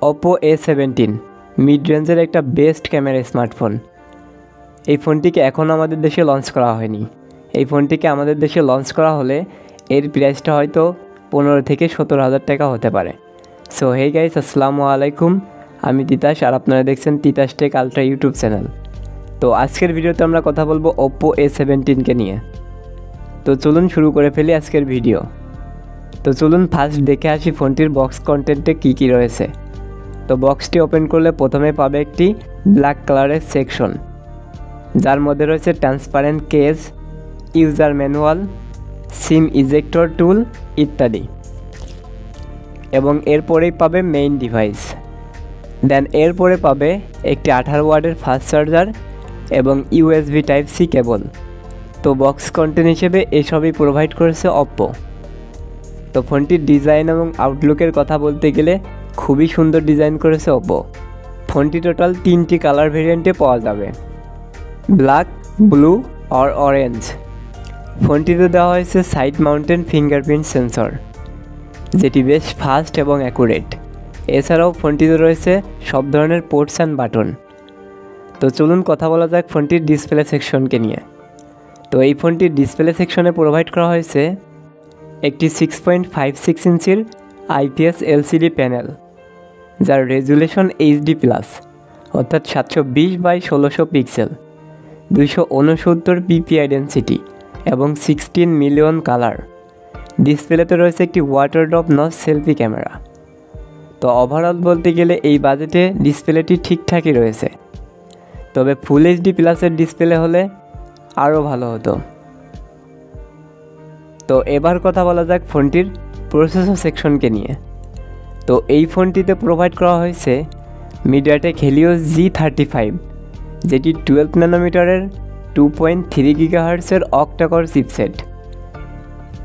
OPPO A17 mid রেঞ্জের একটা best camera smartphone. এই ফোনটিকে এখনও আমাদের দেশে লঞ্চ করা হয়নি। এই ফোনটিকে আমাদের দেশে লঞ্চ করা হলে এর প্রাইসটা হয়তো 15 থেকে 17,000 টাকা হতে পারে। সো হেই গাইস, আসসালামু আলাইকুম। আমি তিতাস আর আপনারা দেখছেন Titas tech ultra YouTube channel. তো আজকের ভিডিওতে আমরা কথা বলবো OPPO A17কে নিয়ে। তো চলুন শুরু করে ফেলি আজকের ভিডিও। তো চলুন ফার্স্ট দেখে আসি ফোনটির বক্স কন্টেন্টে কী রয়েছে। তো বক্সটি ওপেন করলে প্রথমে পাবে একটি ব্ল্যাক কালারের সেকশন, যার মধ্যে রয়েছে transparent case, user manual, sim ejector tool ইত্যাদি। এবং এরপরেই পাবে মেইন ডিভাইস। দেন এরপরে পাবে একটি 18 ওয়াটের ফাস্ট চার্জার এবং USB Type-C কেবল। তো বক্স কন্টেন্ট হিসেবে এসবই প্রোভাইড করেছে OPPO। তো ফোনটির ডিজাইন এবং আউটলুকের কথা বলতে গেলে খুবই সুন্দর ডিজাইন করেছে OPPO। ফোনটি টোটাল 3টি কালার ভেরিয়েন্টে পাওয়া যাবে, ব্ল্যাক, ব্লু আর অরেঞ্জ। ফোনটিতে দেওয়া হয়েছে সাইড মাউন্টেন ফিঙ্গারপ্রিন্ট সেন্সর, যেটি বেশ ফাস্ট এবং অ্যাকুরেট। এছাড়াও ফোনটিতে রয়েছে সব ধরনের পোর্টস অ্যান্ড বাটন। তো চলুন কথা বলা যাক ফোনটির ডিসপ্লে সেকশনকে নিয়ে। তো এই ফোনটির ডিসপ্লে সেকশনে প্রোভাইড করা হয়েছে একটি 6.56 ইঞ্চির IPS LCD প্যানেল, যার রেজুলেশন HD+, অর্থাৎ 720x1600 পিক্সেল, 269 PPI ডেন্সিটি এবং 16 মিলিয়ন কালার। ডিসপ্লেতে রয়েছে একটি water drop notch selfie camera. তো ওভারঅল বলতে গেলে এই বাজেটে ডিসপ্লেটি ঠিকঠাকই রয়েছে, তবে ফুল HD+-এর ডিসপ্লে হলে আরও ভালো হতো। তো এবার কথা বলা যাক ফোনটির প্রসেসর সেকশনকে নিয়ে। তো এই ফোনটিতে প্রোভাইড করা হয়েছে মিডিয়াটেক হেলিওস G35, যেটি 12 ন্যানোমিটারের 2.3 GHz অক্টা-কোর চিপসেট।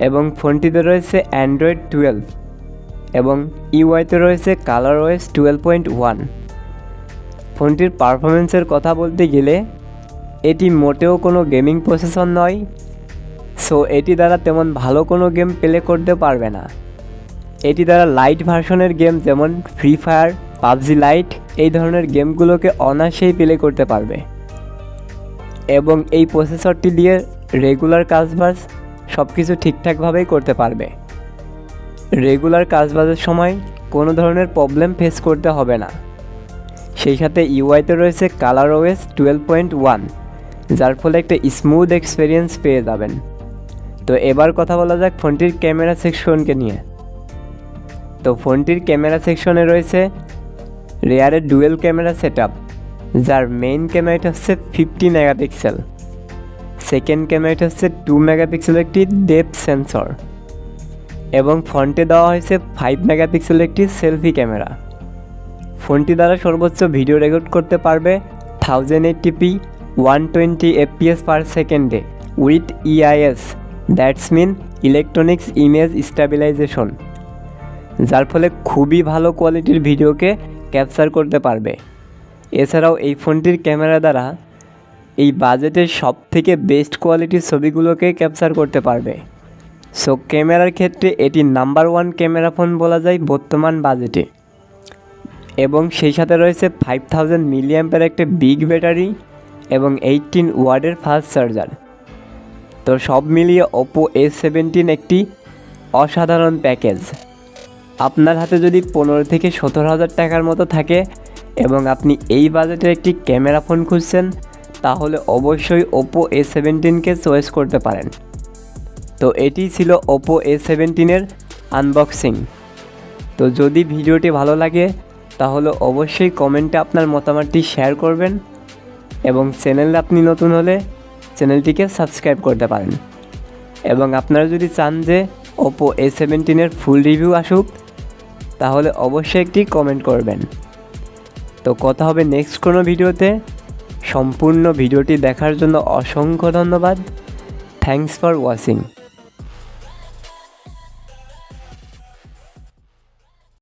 এবং ফোনটিতে রয়েছে অ্যান্ড্রয়েড 12 এবং ইউআইতে রয়েছে ColorOS 12.1। ফোনটির পারফরমেন্সের কথা বলতে গেলে এটি মোটেও কোনো গেমিং প্রসেসর নয়, সো এটি দ্বারা তেমন ভালো কোনো গেম প্লে করতে পারবে না। এটি দ্বারা লাইট ভার্সনের গেম যেমন ফ্রি ফায়ার, পাবজি লাইট এই ধরনের গেমগুলোকে অনায়াসেই প্লে করতে পারবে। এবং এই প্রসেসরটি দিয়ে রেগুলার কাজবাজ সব কিছু ঠিকঠাকভাবেই করতে পারবে। রেগুলার কাজবাজের সময় কোনো ধরনের প্রবলেম ফেস করতে হবে না। সেই সাথে ইউআইতে রয়েছে ColorOS 12.1, যার ফলে একটা স্মুথ এক্সপিরিয়েন্স পেয়ে যাবেন। তো এবার কথা বলা যাক ফোনটির ক্যামেরা সেকশনকে নিয়ে। তো ফোনটির ক্যামেরা সেকশনে রয়েছে রেয়ারের ডুয়েল ক্যামেরা সেটআপ, যার মেইন ক্যামেরাটা হচ্ছে 50 মেগাপিক্সেল, সেকেন্ড ক্যামেরাটা হচ্ছে 2 মেগাপিক্সেল একটি ডেপথ সেন্সর, এবং ফ্রন্টে দেওয়া হয়েছে 5 মেগাপিক্সেল একটি সেলফি ক্যামেরা। ফোনটি দ্বারা সর্বোচ্চ ভিডিও রেকর্ড করতে পারবে 1080p 120 fps পার সেকেন্ডে with EIS, that's mean electronics image stabilisation, যার ফলে খুবই ভালো কোয়ালিটির ভিডিওকে ক্যাপচার করতে পারবে। এছাড়াও এই ফোনটির ক্যামেরা দ্বারা এই বাজেটের সব থেকে বেস্ট কোয়ালিটির ছবিগুলোকে ক্যাপচার করতে পারবে। সো ক্যামেরার ক্ষেত্রে এটি নাম্বার 1 ক্যামেরা ফোন বলা যায় বর্তমান বাজেটে। এবং সেই সাথে রয়েছে 5000 mAh একটা বিগ ব্যাটারি এবং 18 ওয়াটের ফাস্ট চার্জার। তো সব মিলিয়ে OPPO A17 একটি অসাধারণ প্যাকেজ। আপনার হাতে যদি 15 থেকে 17,000 টাকার মতো থাকে এবং আপনি এই বাজেটের একটি ক্যামেরা ফোন খুঁজছেন, তাহলে অবশ্যই OPPO A17কে চয়েস করতে পারেন। তো এটি ছিল OPPO A17-এর আনবক্সিং। তো যদি ভিডিওটি ভালো লাগে তাহলে অবশ্যই কমেন্টে আপনার মতামতটি শেয়ার করবেন, এবং চ্যানেলে আপনি নতুন হলে চ্যানেলটিকে সাবস্ক্রাইব করতে পারেন। এবং আপনারা যদি চান যে OPPO A17-এর ফুল রিভিউ আসুক, তাহলে অবশ্যই একটি কমেন্ট করবেন। তো কথা হবে নেক্সট কোনো ভিডিওতে। সম্পূর্ণ ভিডিওটি দেখার জন্য অসংখ্য ধন্যবাদ। Thanks for watching.